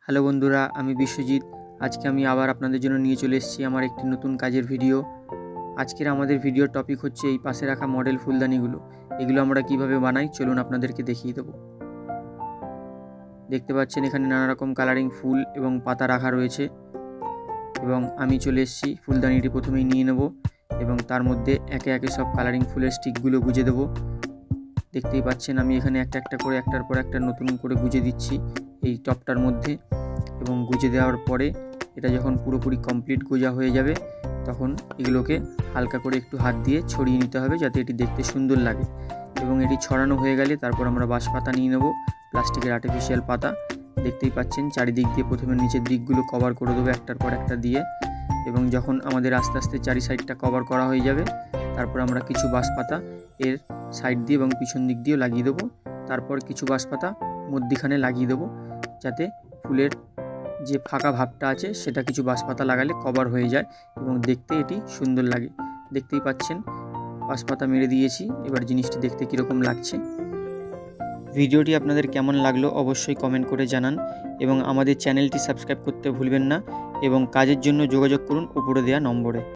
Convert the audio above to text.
Hello বন্ধুরা, আমি বিশ্বজিৎ। আজকে আমি আবার আপনাদের জন্য নিয়ে চলে এসেছি আমার একটি নতুন কাজের ভিডিও। আজকের আমাদের ভিডিওর টপিক হচ্ছে এই পাশে রাখা মডেল ফুলদানিগুলো। এগুলো আমরা কিভাবে বানাই চলুন আপনাদেরকে দেখিয়ে দেবো। দেখতে পাচ্ছেন এখানে নানা রকম কালারিং ফুল এবং পাতা রাখা রয়েছে এবং আমি চলে এসেছি ফুলদানিটি প্রথমেই নিয়ে নেব এবং তার মধ্যে একে একে সব কালারিং ফুলের স্টিকগুলো গুজে দেবো। দেখতেই পাচ্ছেন আমি এখানে একটা একটা করে একটার পর একটা নতুন করে গুজে দিচ্ছি এই টপটার মধ্যে এবং গুজে দেওয়ার পরে এটা যখন পুরোপুরি কমপ্লিট গোজা হয়ে যাবে তখন এগুলোকে হালকা করে একটু হাত দিয়ে ছড়িয়ে নিতে হবে যাতে এটি দেখতে সুন্দর লাগে। এবং এটি ছড়ানো হয়ে গেলে তারপর আমরা বাঁশ পাতা নিয়ে নেব, প্লাস্টিকের আর্টিফিশিয়াল পাতা। দেখতেই পাচ্ছেন চারিদিক দিয়ে প্রথমে নিচের দিকগুলো কভার করে দেবো একটার পর একটা দিয়ে, এবং যখন আমাদের আস্তে আস্তে চারি সাইডটা কভার করা হয়ে যাবে তারপর আমরা কিছু বাঁশ পাতা এর সাইড দিয়ে এবং পিছন দিক দিয়েও লাগিয়ে দেবো। তারপর কিছু বাঁশ পাতা মধ্যিখানে লাগিয়ে দেবো যাতে ফুলের যে ফাঁকা ভাবটা আছে সেটা কিছু বাঁশ পাতা লাগালে কভার হয়ে যায় এবং দেখতে এটি সুন্দর লাগে। দেখতেই পাচ্ছেন বাঁশ পাতা মেরে দিয়েছি। এবার জিনিসটি দেখতে কীরকম লাগছে। ভিডিওটি আপনাদের কেমন লাগলো অবশ্যই কমেন্ট করে জানান এবং আমাদের চ্যানেলটি সাবস্ক্রাইব করতে ভুলবেন না এবং কাজের জন্য যোগাযোগ করুন উপরে দেওয়া নম্বরে।